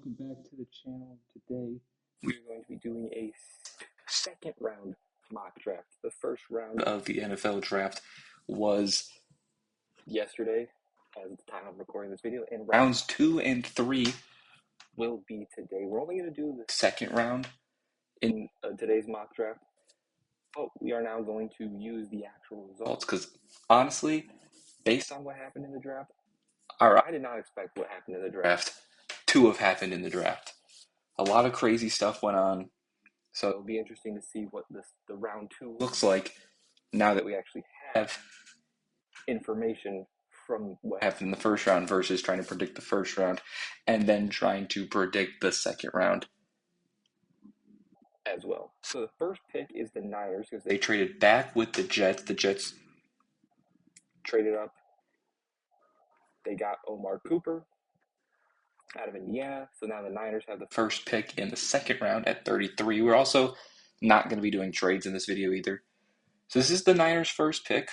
welcome back to the channel. Today we are going to be doing a second round mock draft. The first round of the NFL draft was yesterday, as the time of recording this video, and rounds 2 and 3 will be today. We're only going to do the second round in today's mock draft, but we are now going to use the actual results because honestly, based on what happened in the draft, or I did not expect what happened in the draft to have happened in the draft. A lot of crazy stuff went on, so it'll be interesting to see what the round 2 looks like now that we actually have information from what happened in the first round versus trying to predict the first round and then trying to predict the second round as well. So the first pick is the Niners because they traded back with the Jets. The Jets traded up. They got Omar Cooper out of Indiana. So now the Niners have the first pick in the second round at 33. We're also not going to be doing trades in this video either. So this is the Niners' first pick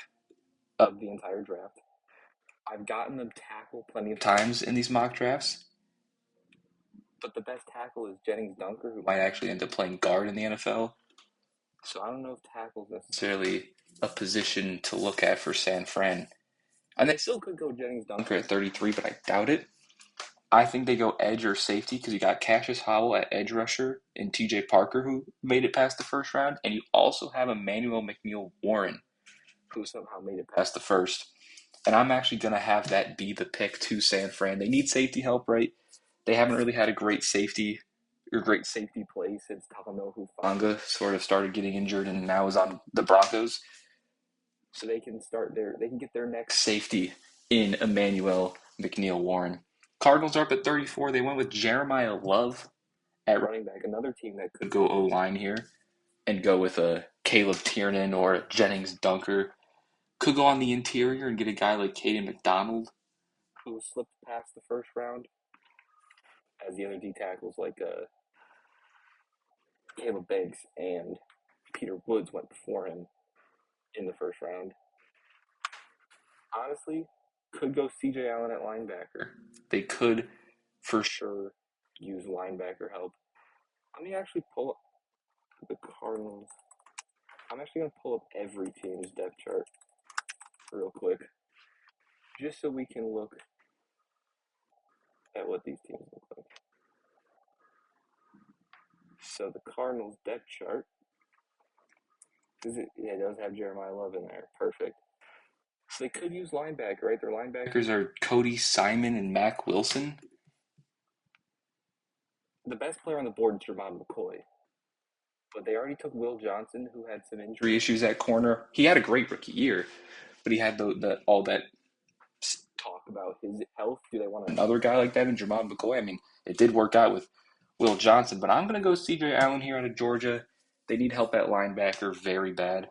of the entire draft. I've gotten them tackle plenty of times in these mock drafts, but the best tackle is Jennings Dunker, who might actually end up playing guard in the NFL. So I don't know if tackle is necessarily a position to look at for San Fran. And they still could go Jennings Dunker at 33, but I doubt it. I think they go edge or safety because you got Cassius Howell at edge rusher and TJ Parker, who made it past the first round. And you also have Emmanuel McNeill-Warren, who somehow made it past the first. And I'm actually going to have that be the pick to San Fran. They need safety help, right? They haven't really had a great safety play since Talanoa Hufanga sort of started getting injured and now is on the Broncos. So they can get their next safety in Emmanuel McNeill-Warren. Cardinals are up at 34. They went with Jeremiah Love at running back, another team that could go O-line here and go with a Caleb Tiernan or Jennings Dunker. Could go on the interior and get a guy like Caden McDonald, who slipped past the first round, as the other D tackles like Caleb Banks and Peter Woods went before him in the first round. Honestly, could go CJ Allen at linebacker. They could for sure use linebacker help. Let me actually pull up the Cardinals. I'm actually going to pull up every team's depth chart real quick, just so we can look at what these teams look like. So the Cardinals depth chart, it does have Jeremiah Love in there. Perfect. So they could use linebacker, right? Their linebackers are Cody Simon and Mac Wilson. The best player on the board is Jermon McCoy. But they already took Will Johnson, who had some injury issues at corner. He had a great rookie year, but he had all that talk about his health. Do they want another guy like that in Jermon McCoy? I mean, it did work out with Will Johnson, but I'm going to go CJ Allen here out of Georgia. They need help at linebacker very bad.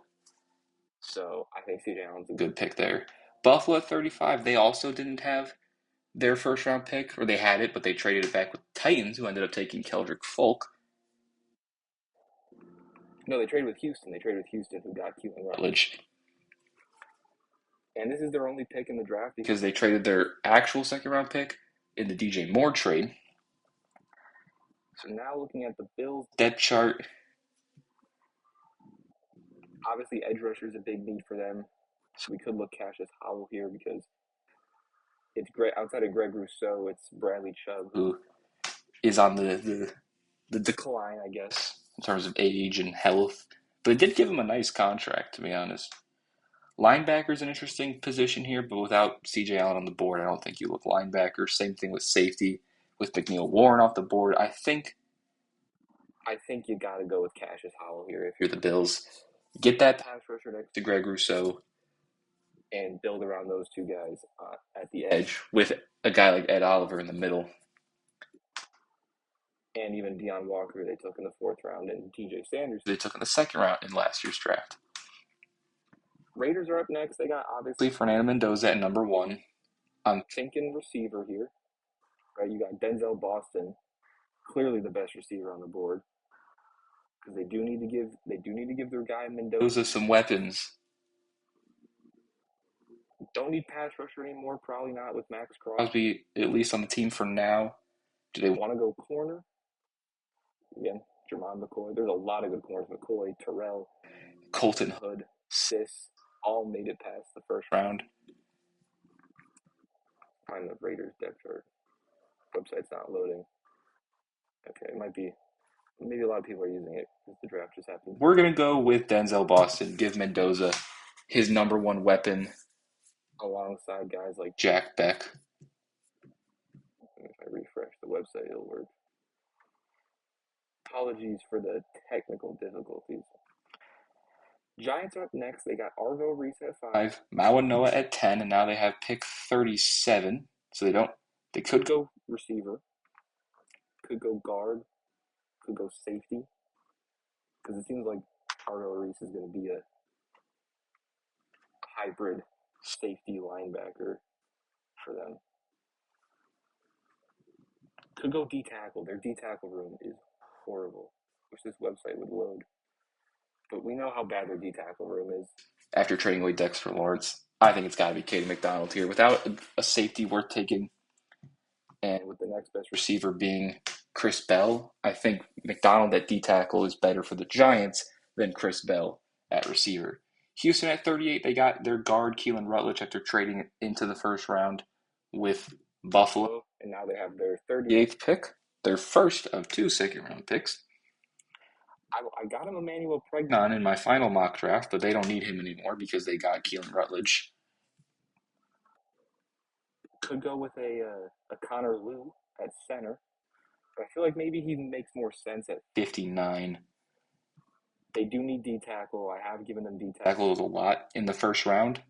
So I think CJ Allen's a good pick there. Buffalo at 35, they also didn't have their first round pick, or they had it, but they traded it back with the Titans, who ended up taking Keldrick Folk. No, they traded with Houston. Who got Keelan Rutledge. And this is their only pick in the draft because they traded their actual second round pick in the DJ Moore trade. So now looking at the Bills depth chart, obviously edge rusher is a big need for them. So we could look Cassius Howell here because it's great. Outside of Greg Rousseau, it's Bradley Chubb, who is on the decline, I guess, in terms of age and health. But it did give him a nice contract, to be honest. Linebacker is an interesting position here, but without CJ Allen on the board, I don't think you look linebacker. Same thing with safety, with McNeill-Warren off the board. I think you got to go with Cassius Howell here if you're the Bills. Get that pass rusher next to Greg Rousseau and build around those two guys at the edge with a guy like Ed Oliver in the middle. And even Deion Walker they took in the fourth round, and TJ Sanders they took in the second round in last year's draft. Raiders are up next. They got obviously Fernando Mendoza at number 1. I'm thinking receiver here, right? You got Denzel Boston, clearly the best receiver on the board, because they do need to give their guy Mendoza some weapons. Don't need pass rusher anymore, probably not with Max Crosby, at least on the team for now. Do they want to go corner? Again, Jermon McCoy. There's a lot of good corners. McCoy, Terrell, Colton Hood, Sis, all made it past the first round. Find the Raiders depth chart. Website's not loading. Okay, it might be. Maybe a lot of people are using it because the draft just happened. We're going to go with Denzel Boston. Give Mendoza his number one weapon alongside guys like Jack Beck. If I refresh the website, it'll work. Apologies for the technical difficulties. Giants are up next. They got Arvo Reese at 5, Mawanoa at 10, and now they have pick 37. So they could go receiver, could go guard, could go safety. Because it seems like Arvo Reese is going to be a hybrid safety linebacker for them. Could go D tackle. Their D tackle room is horrible. Wish this website would load. But we know how bad their D tackle room is. After trading away Dexter Lawrence, I think it's got to be Katie McDonald here. Without a safety worth taking, and with the next best receiver being Chris Bell, I think McDonald at D tackle is better for the Giants than Chris Bell at receiver. Houston at 38, they got their guard Keelan Rutledge after trading into the first round with Buffalo, and now they have their 38th pick, their first of 2 second-round picks. I got him Emmanuel Pregnon in my final mock draft, but they don't need him anymore because they got Keelan Rutledge. Could go with a Connor Liu at center, but I feel like maybe he makes more sense at 59. They do need D tackle. I have given them D tackles a lot in the first round.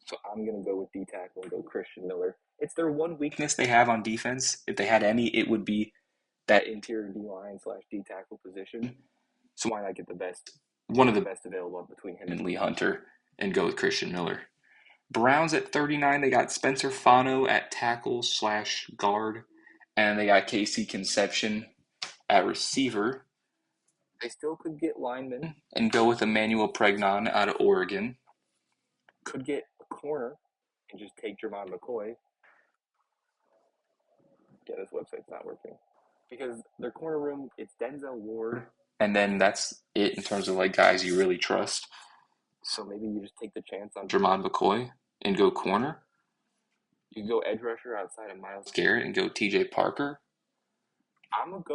So I'm going to go with D tackle and go Christian Miller. It's their one weakness they have on defense. If they had any, it would be that interior D-line / D tackle position. So why not get one of the best available between him and Lee Hunter and go with Christian Miller. Browns at 39, they got Spencer Fano at tackle / guard, and they got Casey Conception at receiver. They still could get linemen and go with Emmanuel Pregnon out of Oregon. Could get a corner and just take Jermon McCoy. Yeah, this website's not working. Because their corner room, it's Denzel Ward, and then that's it in terms of like guys you really trust. So maybe you just take the chance on Jermon McCoy and go corner. You can go edge rusher outside of Myles Garrett and go TJ Parker. I'm going to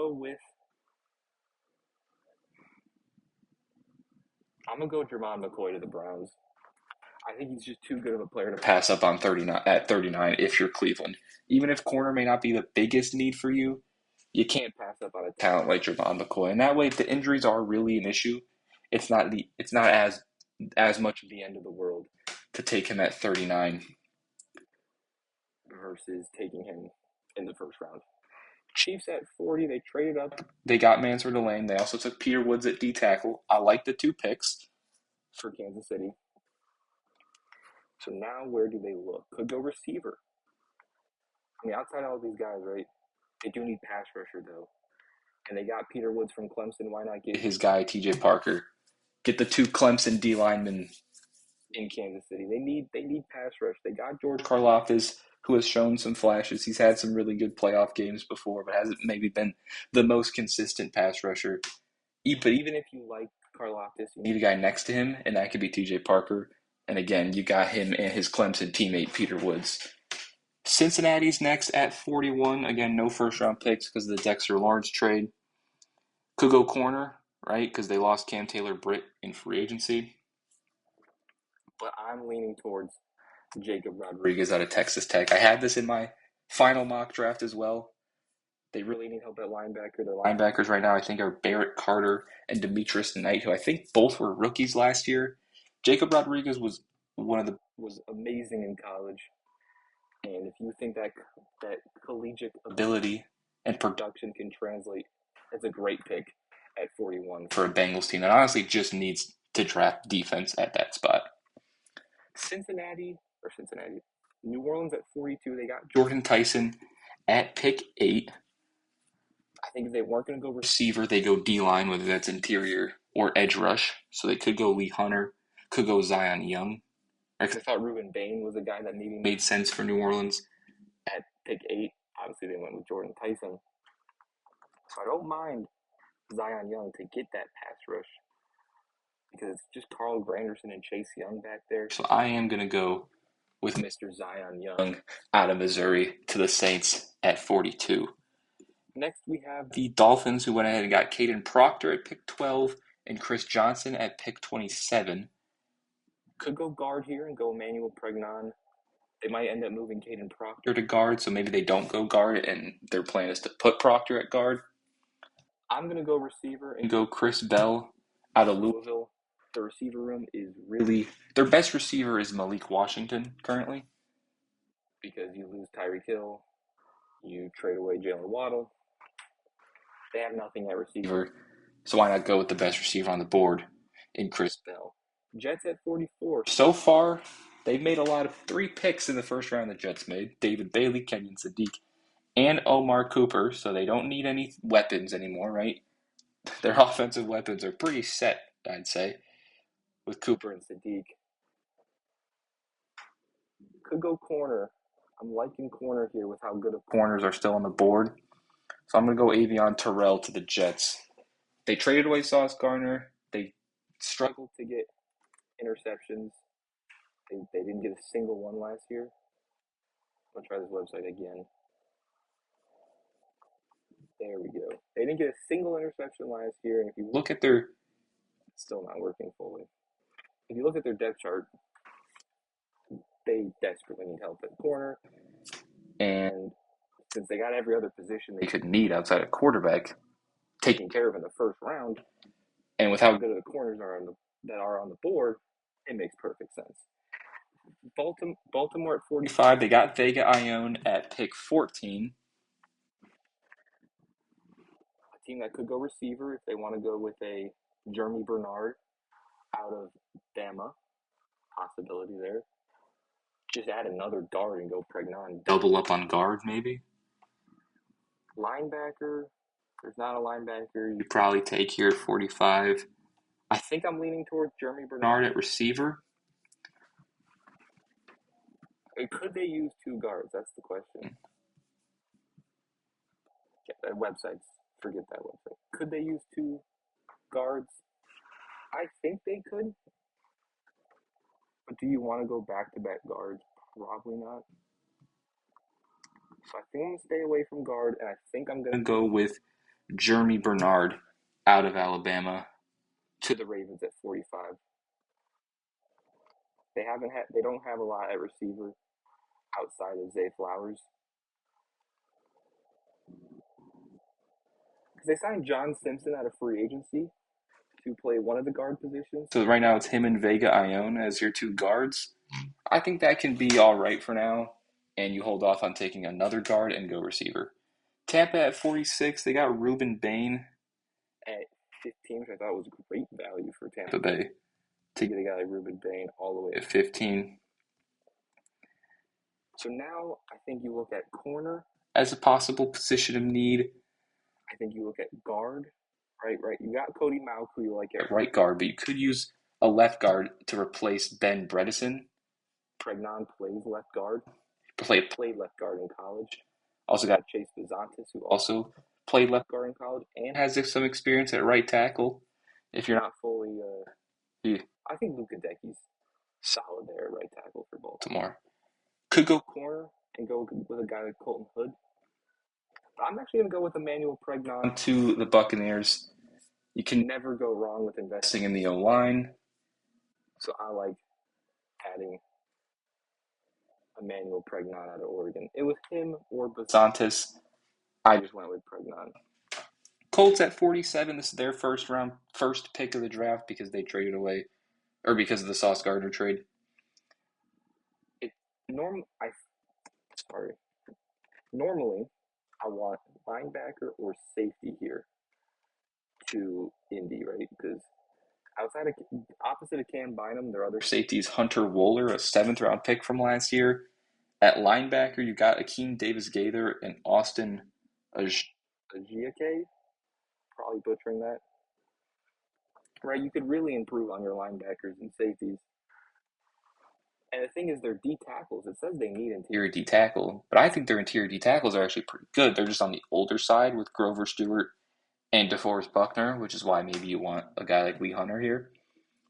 go Jermon McCoy to the Browns. I think he's just too good of a player to pass up on 39 at 39 if you're Cleveland. Even if corner may not be the biggest need for you, you can't pass up on a talent like Jermon McCoy. And that way, if the injuries are really an issue, it's not as much of the end of the world to take him at 39 versus taking him in the first round. Chiefs at 40, they traded up. They got Mansur Delane. They also took Peter Woods at D tackle. I like the 2 picks for Kansas City. So now where do they look? Could go receiver. I mean, outside of all these guys, right? They do need pass rusher, though. And they got Peter Woods from Clemson. Why not get his guy, TJ Parker? Get the 2 Clemson D linemen in Kansas City. They need pass rush. They got George Karlaftis, who has shown some flashes. He's had some really good playoff games before, but hasn't maybe been the most consistent pass rusher. But even if you like Karlaftis, you need a guy next to him, and that could be TJ Parker. And again, you got him and his Clemson teammate, Peter Woods. Cincinnati's next at 41. Again, no first-round picks because of the Dexter Lawrence trade. Could go corner, right, because they lost Cam Taylor-Britt in free agency. But I'm leaning towards Jacob Rodriguez out of Texas Tech. I had this in my final mock draft as well. They really need help at linebacker. Their linebackers right now, I think, are Barrett Carter and Demetrius Knight, who I think both were rookies last year. Jacob Rodriguez was amazing in college. And if you think that collegiate ability and production can translate, it's a great pick at 41 for a Bengals team that honestly just needs to draft defense at that spot. New Orleans at 42, they got Jordan Tyson at pick 8. I think if they weren't going to go receiver, they go D-line, whether that's interior or edge rush. So they could go Lee Hunter, could go Zion Young. I thought Ruben Bain was a guy that maybe made sense for New Orleans at pick 8. Obviously, they went with Jordan Tyson. So I don't mind Zion Young to get that pass rush because it's just Carl Granderson and Chase Young back there. So I am going to go with Mr. Zion Young out of Missouri to the Saints at 42. Next, we have the Dolphins, who went ahead and got Caden Proctor at pick 12 and Chris Johnson at pick 27. Could go guard here and go Emmanuel Pregnon. They might end up moving Caden Proctor to guard, so maybe they don't go guard, and their plan is to put Proctor at guard. I'm going to go receiver and go Chris Bell out of Louisville. The receiver room is really... Their best receiver is Malik Washington currently because you lose Tyreek Hill, you trade away Jalen Waddle. They have nothing at receiver, so why not go with the best receiver on the board in Chris Bell? Jets at 44. So far, they've made a lot of 3 picks in the first round the Jets made. David Bailey, Kenyon Sadiq, and Omar Cooper, so they don't need any weapons anymore, right? Their offensive weapons are pretty set, I'd say, with Cooper and Sadiq. Could go corner. I'm liking corner here with how good of corners are still on the board. So I'm going to go Avion Terrell to the Jets. They traded away Sauce Gardner. They struggled to get interceptions. They didn't get a single one last year. I'm going to try this website again. There we go. They didn't get a single interception last year, and if you look at their... It's still not working fully. If you look at their depth chart, they desperately need help at corner. And since they got every other position they could need outside of quarterback taken care of in the first round, and with how good the corners are on the board, it makes perfect sense. Baltimore at 45, they got Vega Ione at pick 14. A team that could go receiver if they want to go with a Jeremy Bernard out of Bama. Possibility there. Just add another guard and go Pregnon. Double up on guard, maybe. Linebacker. There's not a linebacker you probably take here at 45. I think I'm leaning towards Jeremy Bernard at receiver. Could they use 2 guards? That's the question. Yeah, that website's... Forget that website. Could they use 2 guards? I think they could. But do you want to go back-to-back guards? Probably not. So I think I'm going to stay away from guard, and I think I'm going to go with Jeremy Bernard out of Alabama to the Ravens at 45. They don't have a lot at receiver outside of Zay Flowers. Because they signed John Simpson out of free agency to play one of the guard positions. So right now it's him and Vega Ione as your 2 guards. I think that can be all right for now, and you hold off on taking another guard and go receiver. Tampa at 46, they got Ruben Bain at 15, which I thought was great value for Tampa Bay to get a guy like Ruben Bain all the way at 15. So now I think you look at corner as a possible position of need. I think you look at guard, right. You got Cody Mauch, who you like at right guard, but you could use a left guard to replace Ben Bredeson. Pregnon plays left guard. Played left guard in college. Also got Chase Bizantis, who also played left guard in college and has some experience at right tackle. If you're not fully... I think Luka Decky's solid there at right tackle for Baltimore. Could go corner and go with a guy like Colton Hood. But I'm actually going to go with Emmanuel Pregnon to the Buccaneers. You can never go wrong with investing in the O-line. So I like adding Emmanuel Pregnon out of Oregon. It was him or Bizantis. I just went with Pregnon. Colts at 47. This is their first pick of the draft because they traded away, or because of the Sauce Gardner trade. Normally, I want linebacker or safety here to Indy, right? Because opposite of Cam Bynum, their other safety is Hunter Wohler, a 7th-round pick from last year. At linebacker, you got Akeem Davis-Gaither and Austin Ajiake. Probably butchering that. Right, you could really improve on your linebackers and safeties. And the thing is, their D tackles. It says they need interior D tackle, but I think their interior D tackles are actually pretty good. They're just on the older side with Grover Stewart and DeForest Buckner, which is why maybe you want a guy like Lee Hunter here.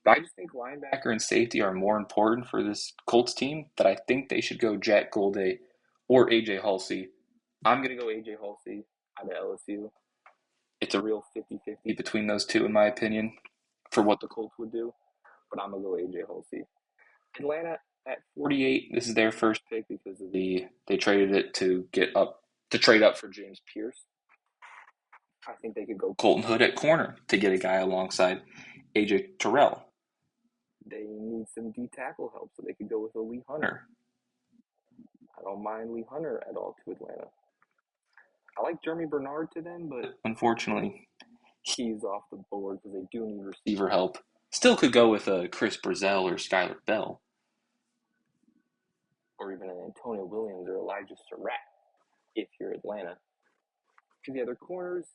But I just think linebacker and safety are more important for this Colts team. That I think they should go Jack Golday or AJ Halsey. I'm gonna go AJ Halsey out of LSU. It's a real 50-50 between those two, in my opinion, for what the Colts would do. But I'm gonna go AJ Halsey. Atlanta at 48. This is their first pick because of they traded it to trade up for James Pierce. I think they could go Colton Hood at corner to get a guy alongside AJ Terrell. They need some D tackle help, so they could go with a Lee Hunter. I don't mind Lee Hunter at all to Atlanta. I like Jeremy Bernard to them, but unfortunately, he's off the board because they do need receiver help. Still could go with Chris Brazzell or Skylar Bell, or even an Antonio Williams or Elijah Surratt if you're Atlanta. To the other corners,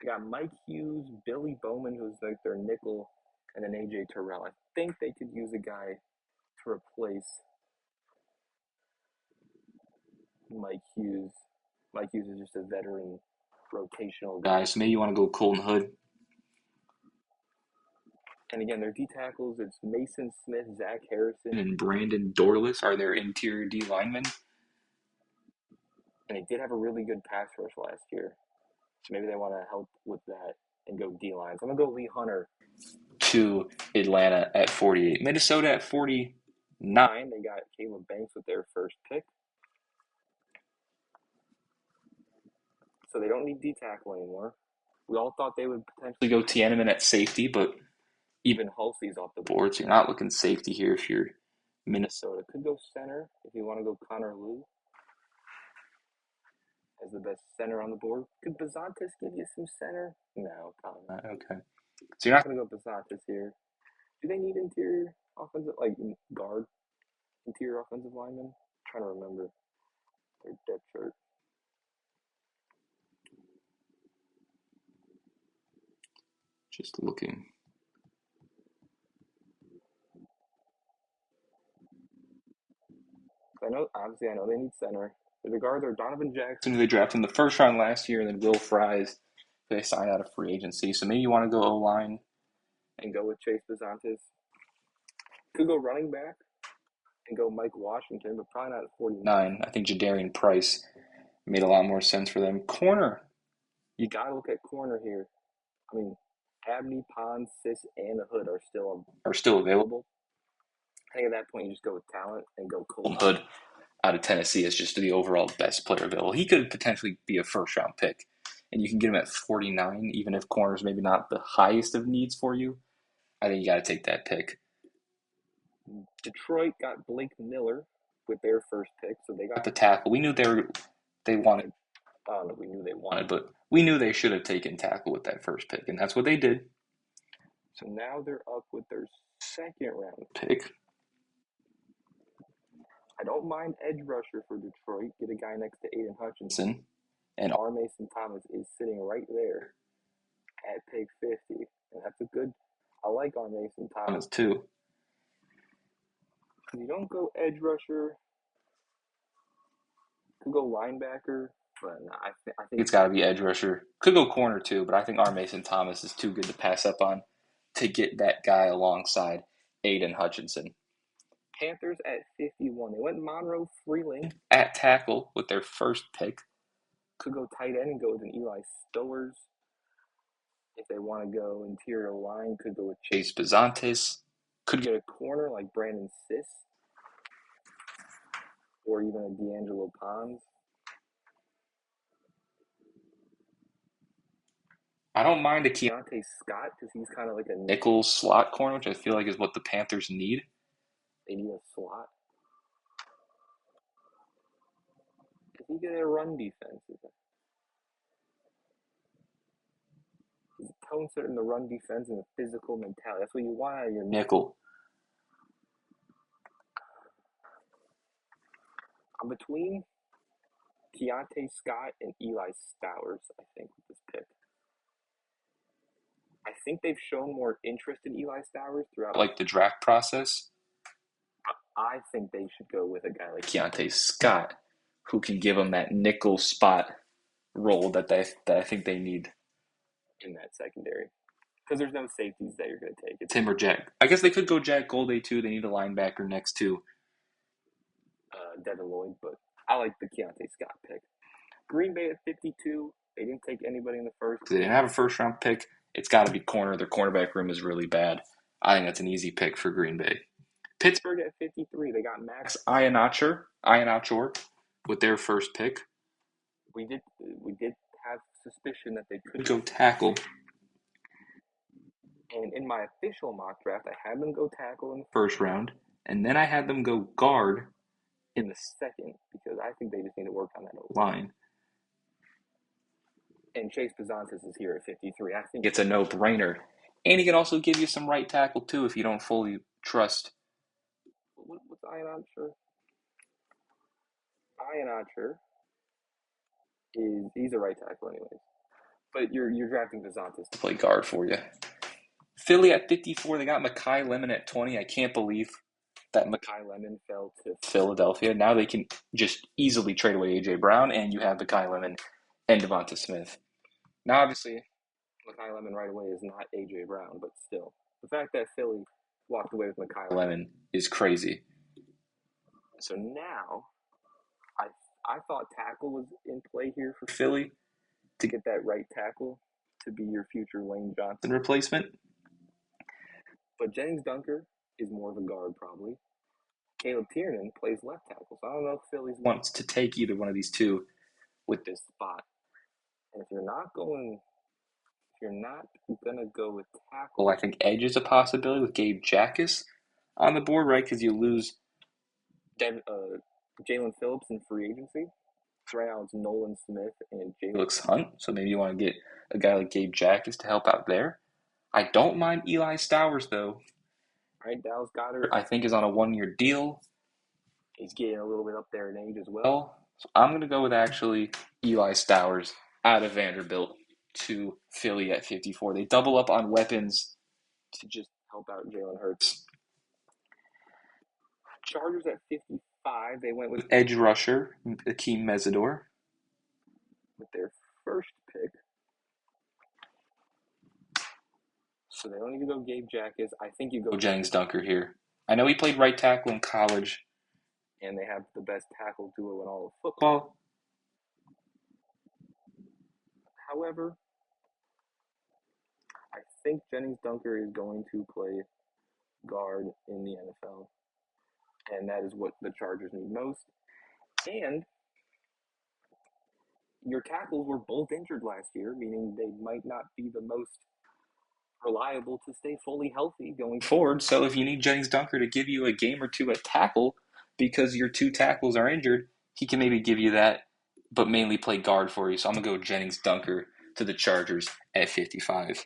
I got Mike Hughes, Billy Bowman, who's like their nickel, and then AJ Terrell. I think they could use a guy to replace Mike Hughes. Mike Hughes is just a veteran rotational guy, so maybe you want to go Colton Hood. And again, their D tackles, it's Mason Smith, Zach Harrison, and Brandon Dorlus are their interior D linemen. And they did have a really good pass rush last year. So maybe they want to help with that and go D lines. I'm going to go Lee Hunter to Atlanta at 48. Minnesota at 49. They got Caleb Banks with their first pick. So they don't need D tackle anymore. We all thought they would potentially go Tiananmen at safety, but even Halsey's off the board, so you're not looking safety here if you're Minnesota. Could go center if you want to go Connor Lew as the best center on the board. Could Bazantis give you some center? No, probably not. Okay. So you're not going to go Bazantis here. Do they need interior offensive, like guard, interior offensive linemen? I'm trying to remember their depth chart. Just looking. I know they need center. The guard, they're Donovan Jackson, who they drafted in the first round last year, and then Will Fries, who they signed out of free agency. So maybe you want to go O-line and go with Chase Bazantis. Could go running back and go Mike Washington, but probably not at 49. I think Jadarian Price made a lot more sense for them. Corner. You got to look at corner here. I mean, Abney, Pond, Sis, and the Hood are still available. I think at that point you just go with talent and go Colton Hood out of Tennessee as just the overall best player available. He could potentially be a first round pick, and you can get him at 49, even if corner's maybe not the highest of needs for you. I think you got to take that pick. Detroit got Blake Miller with their first pick, so they got the tackle. We knew they wanted. I don't know if we knew they wanted, but we knew they should have taken tackle with that first pick, and that's what they did. So now they're up with their second round pick. I don't mind edge rusher for Detroit. Get a guy next to Aiden Hutchinson. And R. Mason Thomas is sitting right there at pick 50. And that's a good. I like R. Mason Thomas too. You don't go edge rusher. Could go linebacker. But no, I think it's got to be edge rusher. Could go corner too, but I think R. Mason Thomas is too good to pass up on to get that guy alongside Aiden Hutchinson. Panthers at 51. They went Monroe Freeling at tackle with their first pick. Could go tight end and go with an Eli Stowers. If they want to go interior line, could go with Chase Bazantis. Could get a corner like Brandon Sis. Or even a D'Angelo Pons. I don't mind a Keontae Scott because he's kind of like a nickel slot corner, which I feel like is what the Panthers need. They need a slot. Does he get a run defense? He's a tone setter in the run defense and the physical mentality. That's what you want out of your nickel. I'm between Keontae Scott and Eli Stowers, I think, with this pick. I think they've shown more interest in Eli Stowers throughout like the draft process. I think they should go with a guy like Keontae Scott, who can give them that nickel spot role that I think they need in that secondary. Because there's no safeties that you're going to take. It's him or Jack. I guess they could go Jack Golday too. They need a linebacker next to Devin Lloyd, but I like the Keontae Scott pick. Green Bay at 52. They didn't take anybody in the first. They didn't have a first round pick. It's got to be corner. Their cornerback room is really bad. I think that's an easy pick for Green Bay. Pittsburgh at 53. They got Max Ihenacho with their first pick. We did have suspicion that they could go tackle. And in my official mock draft, I had them go tackle in the first round, and then I had them go guard in the second because I think they just need to work on that line. And Chase Pizantis is here at 53. I think it's a no-brainer. And he can also give you some right tackle, too, if you don't fully trust. What's Ihenacho? Ihenacho he's a right tackle anyways. But you're drafting Pizantis to play guard for you. Philly at 54, they got Makai Lemon at 20. I can't believe that Makai Lemon fell to Philadelphia. Now they can just easily trade away A.J. Brown, and you have Makai Lemon and Devonta Smith. Now, obviously, Makai Lemon right away is not A.J. Brown, but still. The fact that Philly walked away with Makai Lemon is crazy. So now, I thought tackle was in play here for Philly to get that right tackle to be your future Lane Johnson replacement. But Jennings Dunker is more of a guard, probably. Caleb Tiernan plays left tackle, so I don't know if Philly wants to take either one of these two with this spot. And if you're not going to go with tackle, I think edge is a possibility with Gabe Jacas on the board, right? Because you lose Jalen Phillips in free agency. So right now it's Nolan Smith and Jalix Hunt. So maybe you want to get a guy like Gabe Jacas to help out there. I don't mind Eli Stowers, though. Right, Dallas Goedert, I think, is on a one-year deal. He's getting a little bit up there in age as well. So I'm going to go with actually Eli Stowers out of Vanderbilt to Philly at 54. They double up on weapons to just help out Jalen Hurts. Chargers at 55. They went with edge rusher Akeem Mesidor with their first pick. So they don't need to go Gabe Jacas. I think you go Jennings Dunker here. I know he played right tackle in college, and they have the best tackle duo in all of football. However, I think Jennings Dunker is going to play guard in the NFL, and that is what the Chargers need most. And your tackles were both injured last year, meaning they might not be the most reliable to stay fully healthy going forward. So if you need Jennings Dunker to give you a game or two at tackle because your two tackles are injured, he can maybe give you that, but mainly play guard for you. So I'm going to go Jennings Dunker to the Chargers at 55.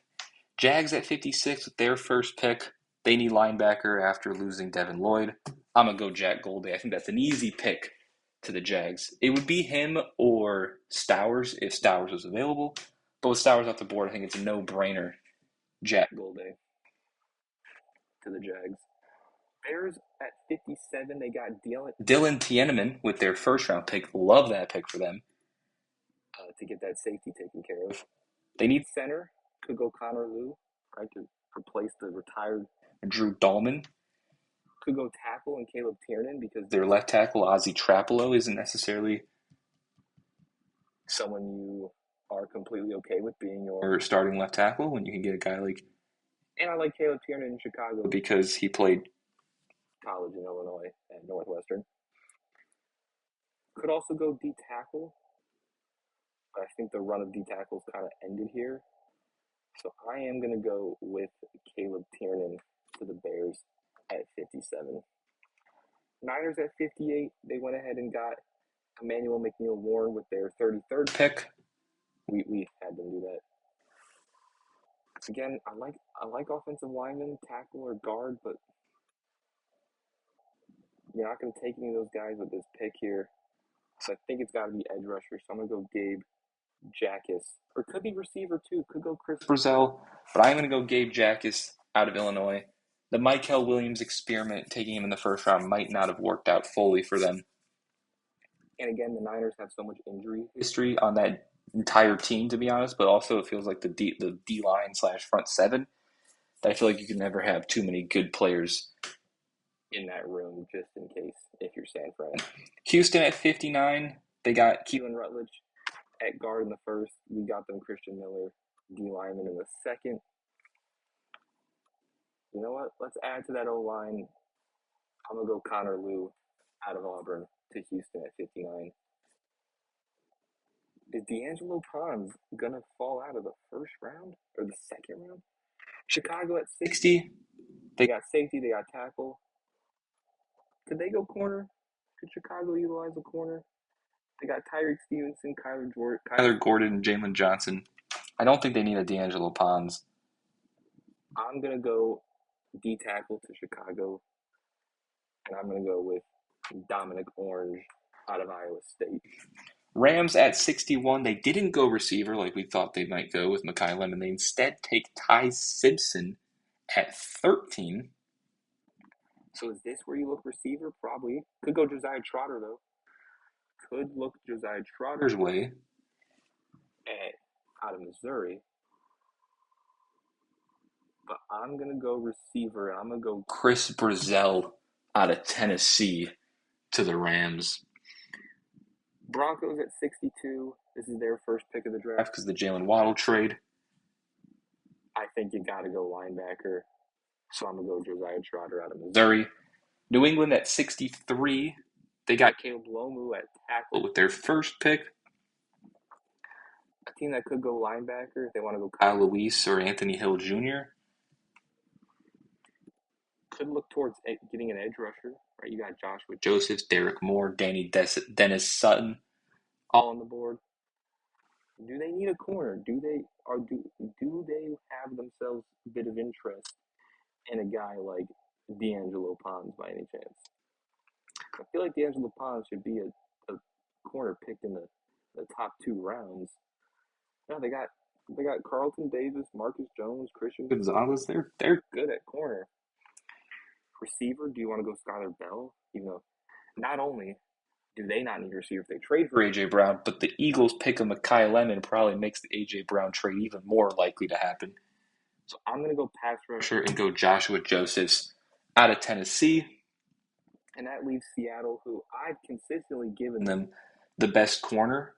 Jags at 56 with their first pick. They need linebacker after losing Devin Lloyd. I'm going to go Jack Golday. I think that's an easy pick to the Jags. It would be him or Stowers if Stowers was available. But with Stowers off the board, I think it's a no-brainer. Jack Golday to the Jags. Bears at 57, they got Dylan Tienneman with their first-round pick. Love that pick for them to get that safety taken care of. They need center. Could go Connor Lew, right, to replace the retired Drew Dahlman. Could go tackle and Caleb Tiernan because their left tackle, Ozzie Trapolo, isn't necessarily someone you are completely okay with being your starting left tackle when you can get a guy like... And I like Caleb Tiernan in Chicago because he played college in Illinois at Northwestern. Could also go D tackle, but I think the run of D tackles kind of ended here. So I am going to go with Caleb Tiernan to the Bears at 57. Niners at 58, they went ahead and got Emmanuel McNeil-Warren with their 33rd pick. We had them do that. Again, I like offensive linemen, tackle or guard, but you're not going to take any of those guys with this pick here. So I think it's got to be edge rusher. So I'm going to go Gabe Jacas. Or it could be receiver too. Could go Chris Brazell. But I'm going to go Gabe Jacas out of Illinois the Michael Williams experiment, taking him in the first round, might not have worked out fully for them. And again, the Niners have so much injury history on that entire team, to be honest, but also it feels like the D line / front seven, that I feel like you can never have too many good players in that room, just in case, if you're San Fran. Houston at 59, they got Keelan Rutledge at guard in the first. We got them Christian Miller, D lineman in the second. You know what? Let's add to that O-line. I'm going to go Connor Lew out of Auburn to Houston at 59. Is D'Angelo Ponds going to fall out of the first round or the second round? Chicago at 60. They got safety. They got tackle. Could they go corner? Could Chicago utilize a corner? They got Tyreek Stevenson, Kyler Gordon, and Jalen Johnson. I don't think they need a D'Angelo Ponds. I'm going to go D-tackle to Chicago, and I'm going to go with Dominic Orange out of Iowa State. Rams at 61. They didn't go receiver like we thought they might go with Mekhi Lemon. They instead take Ty Simpson at 13. So is this where you look receiver? Probably. Could go Josiah Trotter, though. Could look Josiah Trotter's way out of Missouri. But I'm going to go receiver, and I'm going to go Chris Brazell out of Tennessee to the Rams. Broncos at 62. This is their first pick of the draft because of the Jalen Waddle trade. I think you got to go linebacker. So I'm going to go Josiah Trotter out of Missouri. New England at 63. They got Caleb Lomu at tackle with their first pick. A team that could go linebacker if they want to go Kyle Lewis or Anthony Hill Jr. Could look towards getting an edge rusher. Right, you got Joshua Josephs, Derek Moore, Dennis Sutton, all on the board. Do they need a corner? Do they have themselves a bit of interest in a guy like D'Angelo Ponds by any chance? I feel like D'Angelo Ponds should be a corner picked in the top 2 rounds. No, they got Carlton Davis, Marcus Jones, Christian Gonzalez. They're good at corner. Receiver, do you want to go Skylar Bell? You know, not only do they not need a receiver if they trade for A.J. Brown, but the Eagles pick a Mekhi Lemon probably makes the A.J. Brown trade even more likely to happen. So I'm going to go pass rusher and go Joshua Josephs out of Tennessee. And that leaves Seattle, who I've consistently given them the best corner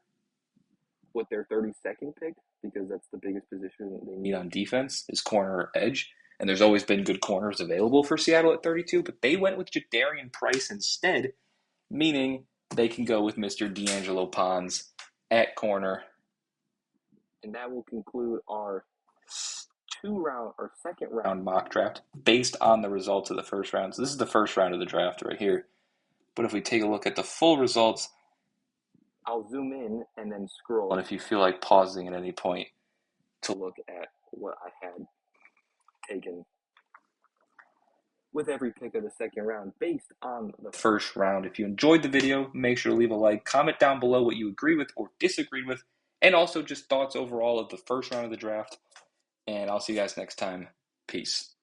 with their 32nd pick, because that's the biggest position they need on defense is corner or edge. And there's always been good corners available for Seattle at 32, but they went with Jadarian Price instead, meaning they can go with Mr. D'Angelo Ponds at corner. And that will conclude our second round mock draft based on the results of the first round. So this is the first round of the draft right here. But if we take a look at the full results, I'll zoom in and then scroll. And if you feel like pausing at any point to look at what I had taken with every pick of the second round based on the first round. If you enjoyed the video, make sure to leave a like. Comment down below what you agree with or disagree with, and also just thoughts overall of the first round of the draft. And I'll see you guys next time. Peace.